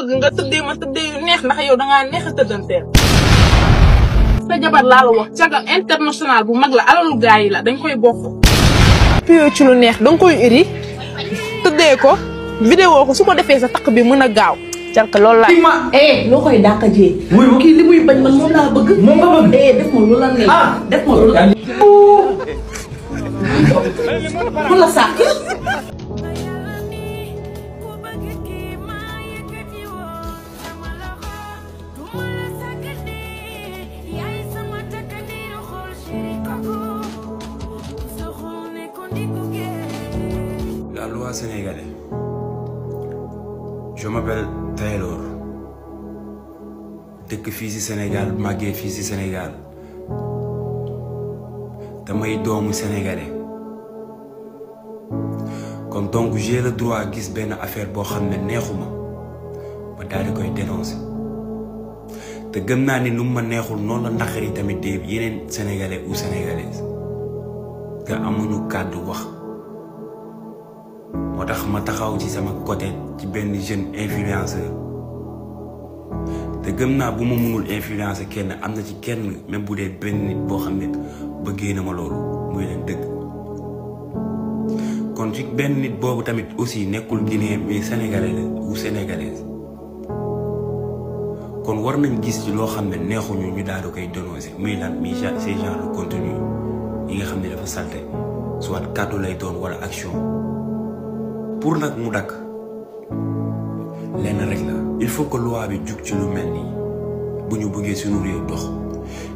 bëgg nga tëddee ma tëddee yu neex ndax yow dangaa neex a tëddanteel. sa jabar laa la wax caga international bu mag la alalu gaa yi la dañ koy bokk. pio ci lu neex danga koy iri tëddee ko vidéo ko su ko defee sa takk bi mën a gaaw. calka loolu laa. loo koy dàqajee. kii li muy bañ man moom laa bëgg. moom nga bëgg. def ma lu la neex. def ma lu la neex. mun la sàkk. La loi sénégalaise. Je m'appelle Taylor. dëkk fii ci Sénégal màggee fii ci Sénégal damay doomu sénégalais comme donc j'ai le droit gis benn affaire boo xam ne neexuma ba daal di koy dénoncer te gëm naa ni nu ma neexul noonu la naqari tamit de yeneen sénégalais ou sénégalaises te amuñu kàddu wax moo tax ma taxaw ci sama côté ci benn jeune influenceur te gëm naa bu ma mënul influencer kenn am na ci kenn même bu dee benn nit boo xam ne bëggee na ma loolu muy leen dëgg kon ci benn nit boobu tamit aussi nekkul Guinéen mais sénégalais la ou sénégalaise kon war nañ gis ci loo xam ne neexuñu ñu daal di koy dénoncer muy lan muy ces genre de contenu yi nga xam ne dafa salte soit kàddu lay doon wala action pour nag mu dakk lenn rek la il faut que loi bi jug ci lu mel nii bu ñu bëggee suñu réew dox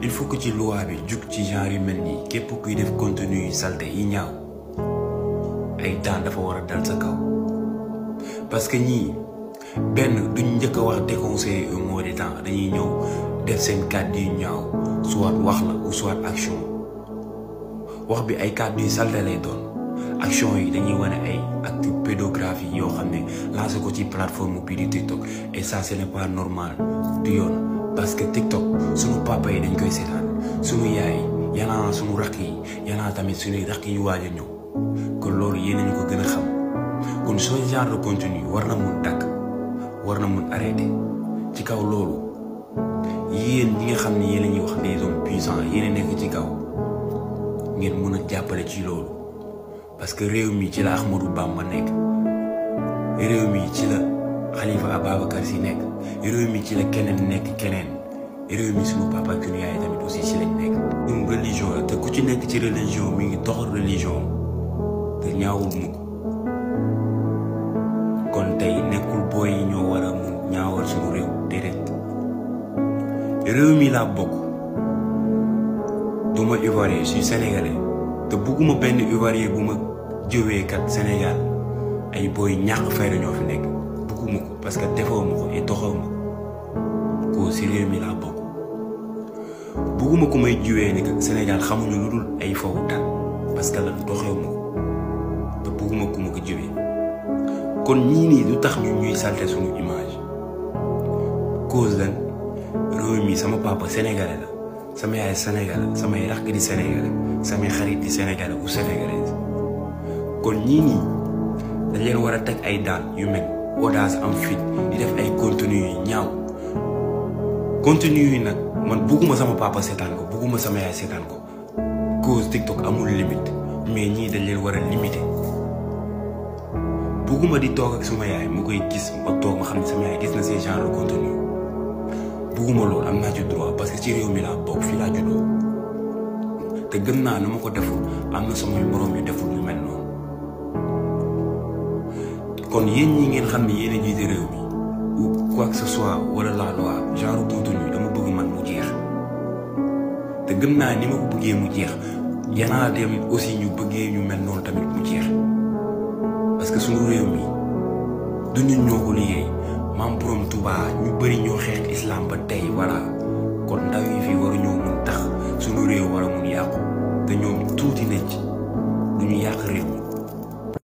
il faut que ci loi bi jug ci genre yu mel nii képp kuy def contenu yu salte yi ñaaw ay daan dafa war a dal sa kaw parce que ñii benn duñ njëkk a wax déconseiller un mot de temps dañuy ñëw def seen kàddu yu ñaaw soit wax la ou soit action wax bi ay kàddu yu salte lay doon action yi dañuy wane ay acte pédographie yoo xam ne lancé ko ci plateforme bii di TikTok et ça ce n'est pas normal du yoon parce que TikTok sunu papa yi dañ koy seetaan sunu yaay yanaa sunu rakk yi yanaa tamit suñuy rakk yu waaj a ñëw kon loolu yéen ñu ko gën a xam kon ce genre de contenu war na mun dakk war na mun arrêté ci kaw loolu yéen ñi nga xam ne yéen a ñuy wax des hommes puissants yéen a nekk ci kaw ngeen mun a jàppale ci loolu parce que réew mi ci la Ahmadou Bamba nekk réew mi ci la Khalifa Ababacar Sy nekk réew mi ci la keneen nekk keneen réew mi sunu papa ak sunu yaay tamit aussi ci lañ nekk. ñun religion la te ku ci nekk ci religion mi ngi doxal religion te ñaawul mukk kon tey nekkul booy yi ñoo war a mun ñaawal sunu réew déedéet réew mi laa bokk du ma ivoirien je suis sénégalais te bugguma benn ivoirien bu ma jëwee kat Sénégal ay booy ñàkk fayda ñoo fi nekk bugguma ko parce que defoo ma ko et doxaw ma ko si réew mi laa bokk bugguma ko may jiwee ni que Sénégal xamuñu lu dul ay foofu daal parce que la doxew ma ko te bugguma ko ma ko jiwee kon ñii nii du tax ñu ñuy salte suñu image cause lan réew mi sama papa sénégalais la sama yaay sénégalais samay rakk di sénégalais samay xarit di sénégalais ou sénégalaise kon ñii nii dañ leen war a teg ay daan yu mel audace am fit di def ay contenu yu ñaaw contenu yi nag man bugguma sama papa seetaan ko bugguma sama yaay seetaan ko cause TikTok amul limite mais ñii dañ leen war a limiter bugguma di toog ak sama yaay mu koy gis ma toog ma xam ne sama yaay gis na ces genre de contenu bugguma loolu am naa ci droit parce que ci réew mi laa bokk fii laa juddoo te gëm naa nu ma ko deful am na samay moroom yu deful lu mel noonu kon yéen ñi ngeen xam ne yéen a jiite réew mi ou quoi que ce soit wala la loi genre contenu dama bëgg man mu jeex te gëm naa ni ma ko bëggee mu jeex yanaa tamit aussi ñu bëggee ñu mel noonu tamit mu jeex parce que suñu réew mi du ñun ñoo ko liggéey maam borom Touba ñu bëri ñoo xeex islam ba tey voilà kon ndaw yi fii waru ñoo mun tax suñu réew war a mun yàqu te ñoom tuuti nañ ci du ñu yàq réew mi